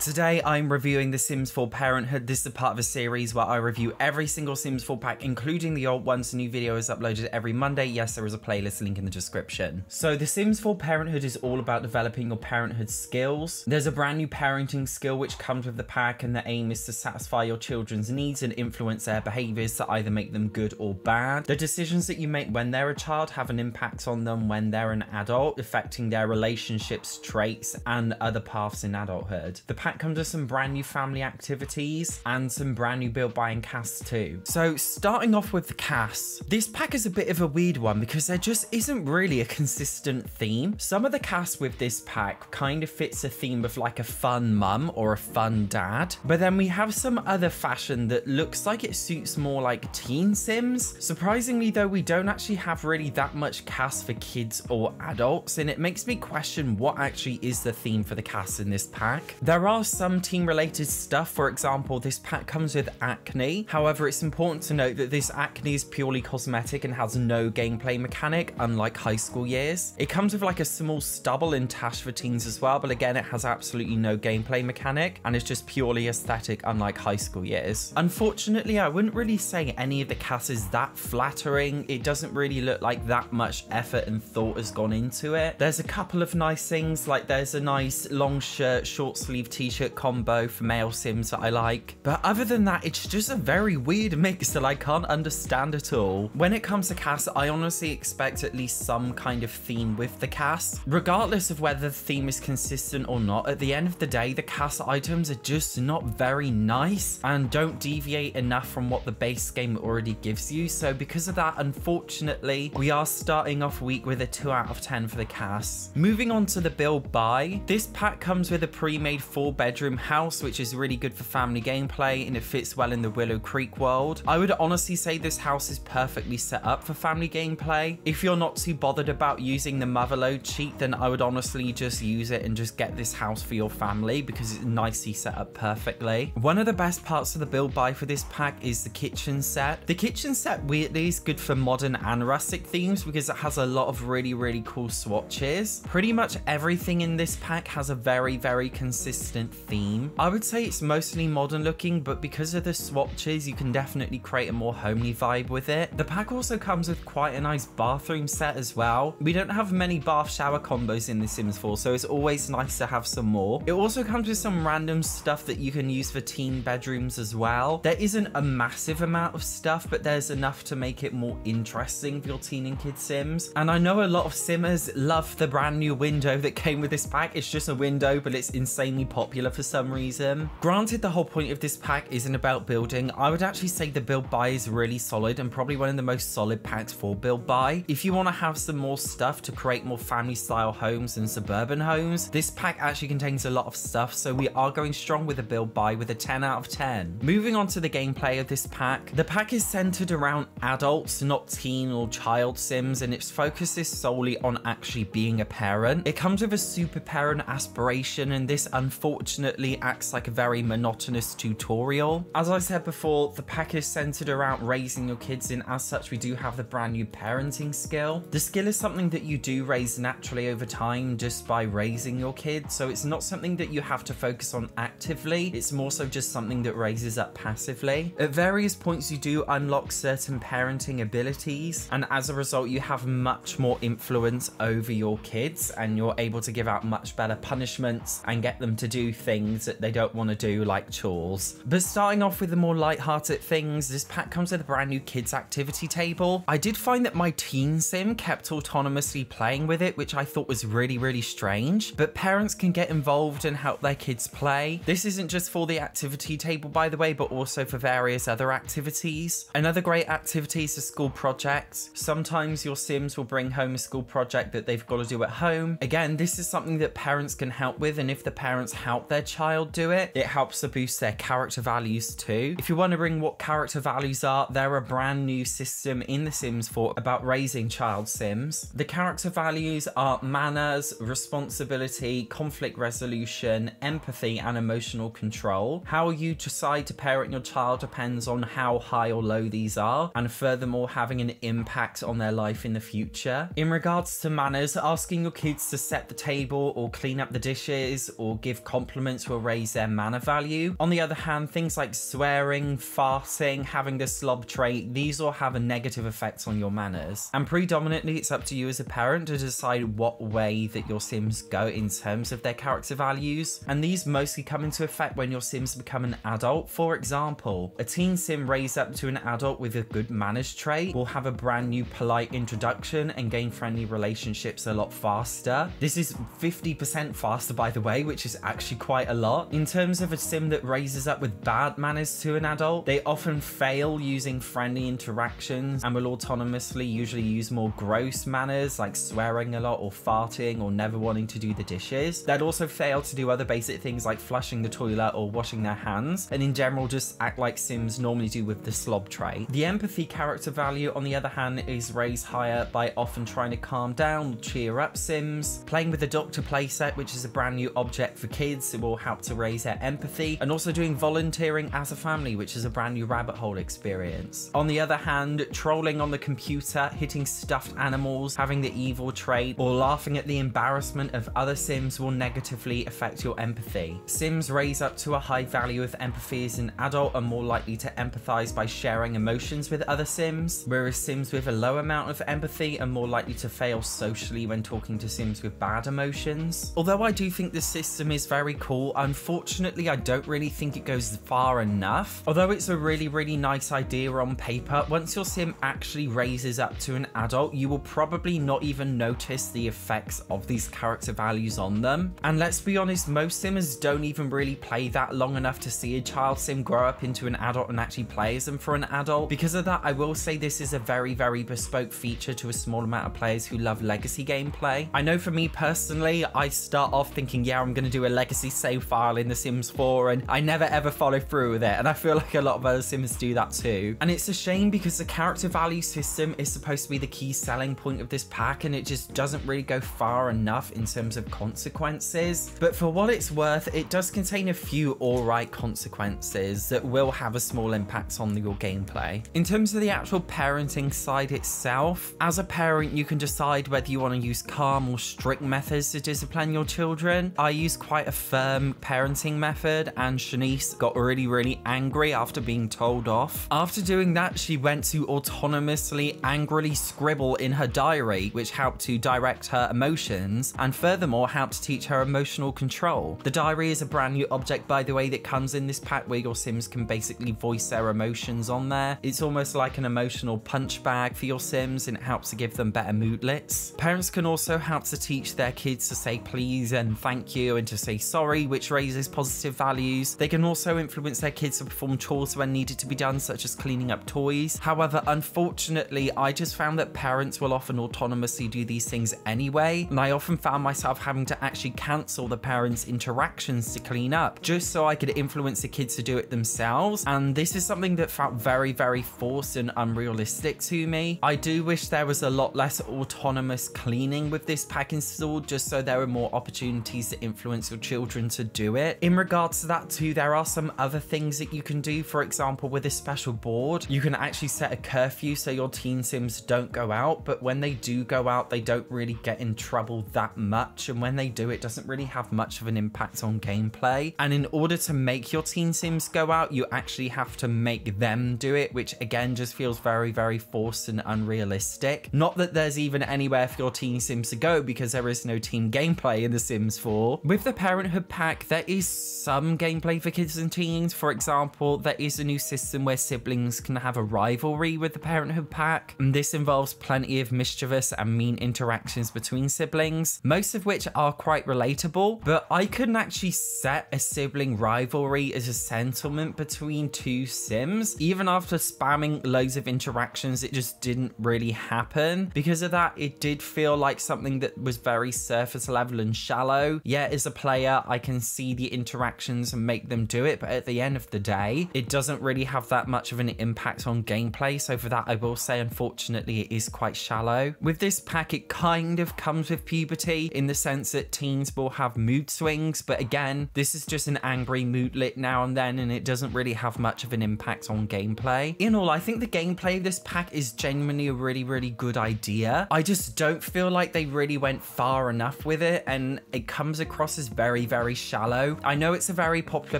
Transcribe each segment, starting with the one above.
Today I'm reviewing The Sims 4 Parenthood. This is a part of a series where I review every single Sims 4 pack, including the old ones. A new video is uploaded every Monday. Yes, there is a playlist link in the description. So The Sims 4 Parenthood is all about developing your parenthood skills. There's a brand new parenting skill which comes with the pack, and the aim is to satisfy your children's needs and influence their behaviors to either make them good or bad. The decisions that you make when they're a child have an impact on them when they're an adult, affecting their relationships, traits, and other paths in adulthood. The pack comes with some brand new family activities and some brand new build buying casts too. So starting off with the casts, this pack is a bit of a weird one because there just isn't really a consistent theme. Some of the casts with this pack kind of fits a theme of like a fun mum or a fun dad, but then we have some other fashion that looks like it suits more like teen Sims. Surprisingly though, we don't actually have really that much cast for kids or adults, and it makes me question what actually is the theme for the cast in this pack. There are some teen related stuff. For example, this pack comes with acne. However, it's important to note that this acne is purely cosmetic and has no gameplay mechanic, unlike high school years. It comes with like a small stubble and tash for teens as well, but again, it has absolutely no gameplay mechanic and it's just purely aesthetic, unlike high school years. Unfortunately, I wouldn't really say any of the cast is that flattering. It doesn't really look like that much effort and thought has gone into it. There's a couple of nice things, like there's a nice long shirt, short sleeve t-shirt combo for male Sims that I like, but other than that, it's just a very weird mix that I can't understand at all. When it comes to cast, I honestly expect at least some kind of theme with the cast. Regardless of whether the theme is consistent or not, at the end of the day, the cast items are just not very nice and don't deviate enough from what the base game already gives you. So because of that, unfortunately, we are starting off week with a 2 out of 10 for the cast. Moving on to the build buy, this pack comes with a pre-made 4-bedroom house, which is really good for family gameplay and it fits well in the Willow Creek world. I would honestly say this house is perfectly set up for family gameplay. If you're not too bothered about using the motherload cheat, then I would honestly just use it and just get this house for your family because it's nicely set up perfectly. One of the best parts of the build buy for this pack is the kitchen set. The kitchen set weirdly is good for modern and rustic themes because it has a lot of really cool swatches. Pretty much everything in this pack has a very consistent theme. I would say it's mostly modern looking, but because of the swatches, you can definitely create a more homely vibe with it. The pack also comes with quite a nice bathroom set as well. We don't have many bath shower combos in The Sims 4, so it's always nice to have some more. It also comes with some random stuff that you can use for teen bedrooms as well. There isn't a massive amount of stuff, but there's enough to make it more interesting for your teen and kid Sims. And I know a lot of Simmers love the brand new window that came with this pack. It's just a window, but it's insanely popular for some reason. Granted, the whole point of this pack isn't about building. I would actually say the build buy is really solid and probably one of the most solid packs for build buy. If you want to have some more stuff to create more family style homes and suburban homes, this pack actually contains a lot of stuff, so we are going strong with the build buy with a 10 out of 10. Moving on to the gameplay of this pack, the pack is centered around adults, not teen or child Sims, and its focus is solely on actually being a parent. It comes with a super parent aspiration, and this unfortunately acts like a very monotonous tutorial. As I said before, the pack is centered around raising your kids, and as such we do have the brand new parenting skill. The skill is something that you do raise naturally over time just by raising your kids, so it's not something that you have to focus on actively, it's more so just something that raises up passively. At various points you do unlock certain parenting abilities, and as a result you have much more influence over your kids and you're able to give out much better punishments and get them to do things that they don't want to do, like chores. But starting off with the more light-hearted things, this pack comes with a brand new kids activity table. I did find that my teen sim kept autonomously playing with it, which I thought was really strange, but parents can get involved and help their kids play. This isn't just for the activity table, by the way, but also for various other activities. Another great activity is the school projects. Sometimes your Sims will bring home a school project that they've got to do at home. Again, this is something that parents can help with, and if the parents help their child do it, it helps to boost their character values too. If you're wondering what character values are, they're a brand new system in The Sims 4 about raising child Sims. The character values are manners, responsibility, conflict resolution, empathy, and emotional control. How you decide to parent your child depends on how high or low these are, and furthermore having an impact on their life in the future. In regards to manners, asking your kids to set the table or clean up the dishes or give compliments compliments will raise their manner value. On the other hand, things like swearing, farting, having the slob trait, these all have a negative effect on your manners. And predominantly, it's up to you as a parent to decide what way that your Sims go in terms of their character values. And these mostly come into effect when your Sims become an adult. For example, a teen Sim raised up to an adult with a good manners trait will have a brand new polite introduction and gain friendly relationships a lot faster. This is 50% faster, by the way, which is actually quite a lot. In terms of a Sim that raises up with bad manners to an adult, they often fail using friendly interactions and will autonomously usually use more gross manners like swearing a lot or farting or never wanting to do the dishes. They'd also fail to do other basic things like flushing the toilet or washing their hands, and in general just act like Sims normally do with the slob trait. The empathy character value, on the other hand, is raised higher by often trying to calm down or cheer up Sims, playing with the doctor playset, which is a brand new object for kids. It will help to raise their empathy, and also doing volunteering as a family, which is a brand new rabbit hole experience. On the other hand, trolling on the computer, hitting stuffed animals, having the evil trait, or laughing at the embarrassment of other Sims will negatively affect your empathy. Sims raised up to a high value of empathy as an adult are more likely to empathize by sharing emotions with other Sims, whereas Sims with a low amount of empathy are more likely to fail socially when talking to Sims with bad emotions. Although I do think the system is very cool, unfortunately I don't really think it goes far enough. Although it's a really nice idea on paper, once your Sim actually raises up to an adult, you will probably not even notice the effects of these character values on them. And let's be honest, most Simmers don't even really play that long enough to see a child Sim grow up into an adult and actually play as them for an adult. Because of that, I will say this is a very bespoke feature to a small amount of players who love legacy gameplay. I know for me personally, I start off thinking, yeah, I'm going to do a legacy save file in The Sims 4, and I never ever follow through with it. And I feel like a lot of other Sims do that too. And it's a shame because the character value system is supposed to be the key selling point of this pack, and it just doesn't really go far enough in terms of consequences. But for what it's worth, it does contain a few alright consequences that will have a small impact on your gameplay. In terms of the actual parenting side itself, as a parent, you can decide whether you want to use calm or strict methods to discipline your children. I use quite a firm parenting method, and Shanice got really angry after being told off. After doing that, she went to autonomously angrily scribble in her diary, which helped to direct her emotions and furthermore helped to teach her emotional control. The diary is a brand new object, by the way, that comes in this pack where your Sims can basically voice their emotions on there. It's almost like an emotional punch bag for your Sims, and it helps to give them better moodlets. Parents can also help to teach their kids to say please and thank you and to say sorry, which raises positive values. They can also influence their kids to perform chores when needed to be done, such as cleaning up toys. However, unfortunately, I just found that parents will often autonomously do these things anyway, and I often found myself having to actually cancel the parents' interactions to clean up, just so I could influence the kids to do it themselves. And this is something that felt very forced and unrealistic to me. I do wish there was a lot less autonomous cleaning with this pack installed, just so there were more opportunities to influence your children to do it. In regards to that too, there are some other things that you can do. For example, with a special board, you can actually set a curfew so your teen Sims don't go out, but when they do go out, they don't really get in trouble that much, and when they do, it doesn't really have much of an impact on gameplay. And in order to make your teen Sims go out, you actually have to make them do it, which again just feels very forced and unrealistic. Not that there's even anywhere for your teen Sims to go, because there is no team gameplay in The Sims 4. With the Parenthood pack, there is some gameplay for kids and teens. For example, there is a new system where siblings can have a rivalry with the Parenthood pack, and this involves plenty of mischievous and mean interactions between siblings, most of which are quite relatable. But I couldn't actually set a sibling rivalry as a sentiment between two Sims. Even after spamming loads of interactions, it just didn't really happen. Because of that, it did feel like something that was very surface level and shallow. Yeah, as a player, I can see the interactions and make them do it, but at the end of the day, it doesn't really have that much of an impact on gameplay. So for that, I will say, unfortunately, it is quite shallow. With this pack, it kind of comes with puberty in the sense that teens will have mood swings, but again, this is just an angry moodlet now and then, and it doesn't really have much of an impact on gameplay. In all, I think the gameplay of this pack is genuinely a really good idea. I just don't feel like they really went far enough with it, and it comes across as very very shallow. I know it's a very popular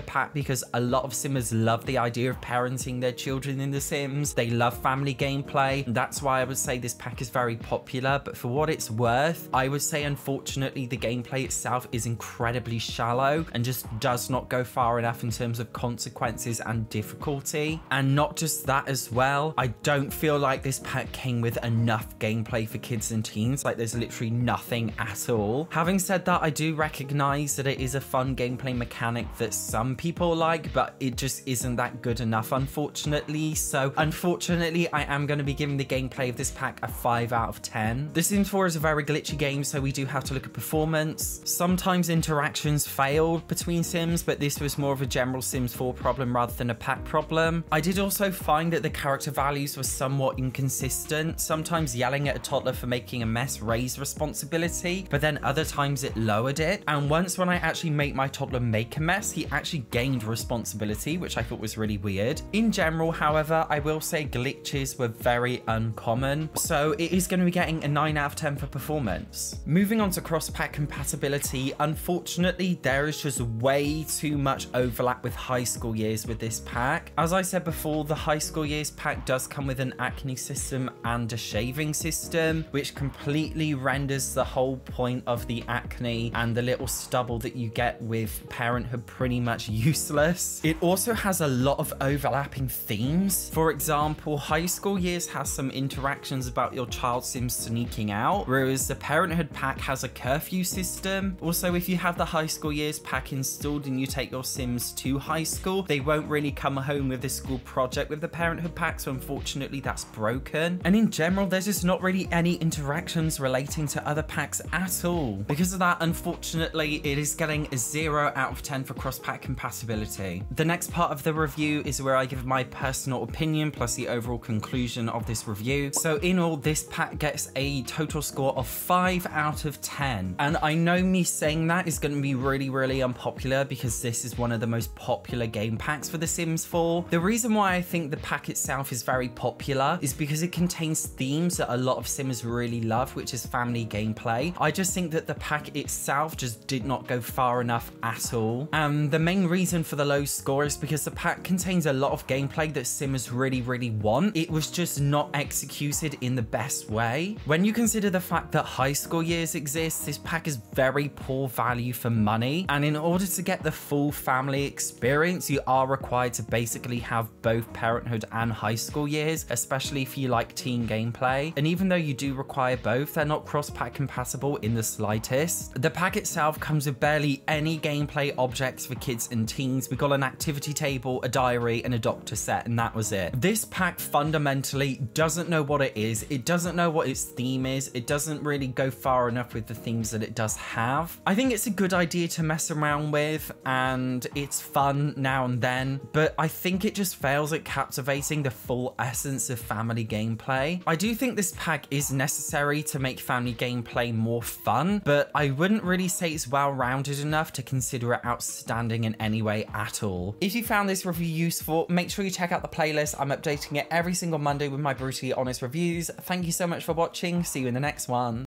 pack because a lot of Simmers love the idea of parenting their children in The Sims. They love family gameplay. That's why I would say this pack is very popular, but for what it's worth, I would say unfortunately the gameplay itself is incredibly shallow and just does not go far enough in terms of consequences and difficulty. And not just that as well, I don't feel like this pack came with enough gameplay for kids and teens. Like, there's literally nothing at all. Having said that, I do recognize that it is a fun gameplay mechanic that some people like, but it just isn't that good enough, unfortunately. So unfortunately, I am going to be giving the gameplay of this pack a 5 out of 10. The Sims 4 is a very glitchy game, so we do have to look at performance. Sometimes interactions failed between Sims, but this was more of a general Sims 4 problem rather than a pack problem. I did also find that the character values were somewhat inconsistent. Sometimes yelling at a toddler for making a mess raised responsibility, but then other times it lowered it. And once when I actually made my toddler make a mess, he actually gained responsibility, which I thought was really weird. In general, however, I will say glitches were very uncommon, so it is going to be getting a 9 out of 10 for performance. Moving on to cross-pack compatibility, unfortunately, there is just way too much overlap with high school years with this pack. As I said before, the high school years pack does come with an acne system and a shaving system, which completely renders the whole point of the acne and the little stubble that you get with Parenthood pretty much useless. It also has a lot of overlapping themes. For example, high school years has some interactions about your child Sims sneaking out, whereas the Parenthood pack has a curfew system. Also, if you have the high school years pack installed and you take your Sims to high school, they won't really come home with a school project with the Parenthood pack, so unfortunately that's broken. And in general, there's just not really any interactions relating to other packs at all. Because of that, unfortunately, it is getting a 0 out of 10 for cross-pack compatibility. The next part of the review is where I give my personal opinion plus the overall conclusion of this review. So in all, this pack gets a total score of 5 out of 10. And I know me saying that is going to be really unpopular because this is one of the most popular game packs for The Sims 4. The reason why I think the pack itself is very popular is because it contains themes that a lot of Sims really love, which is family gameplay. I just think that the pack itself just did not go far enough at all. The main reason for the low score is because the pack contains a lot of gameplay that Sims really want. It was just not executed in the best way. When you consider the fact that high school years exists, this pack is very poor value for money. And in order to get the full family experience, you are required to basically have both Parenthood and high school years, especially if you like teen gameplay. And even though you do require both, they're not cross-pack compatible in the slightest. The pack itself comes with barely any gameplay objects for kids and teens. We got an activity table, a diary, and a doctor set, and that was it. This pack fundamentally doesn't know what it is. It doesn't know what its theme is. It doesn't really go far enough with the themes that it does have. I think it's a good idea to mess around with, and it's fun now and then, but I think it just fails at captivating the full essence of family gameplay. I do think this pack is necessary to make family gameplay more fun, but I wouldn't really say it's well-rounded enough to consider it outstanding in any way at all. If you found this review useful, make sure you check out the playlist. I'm updating it every single Monday with my brutally honest reviews. Thank you so much for watching. See you in the next one.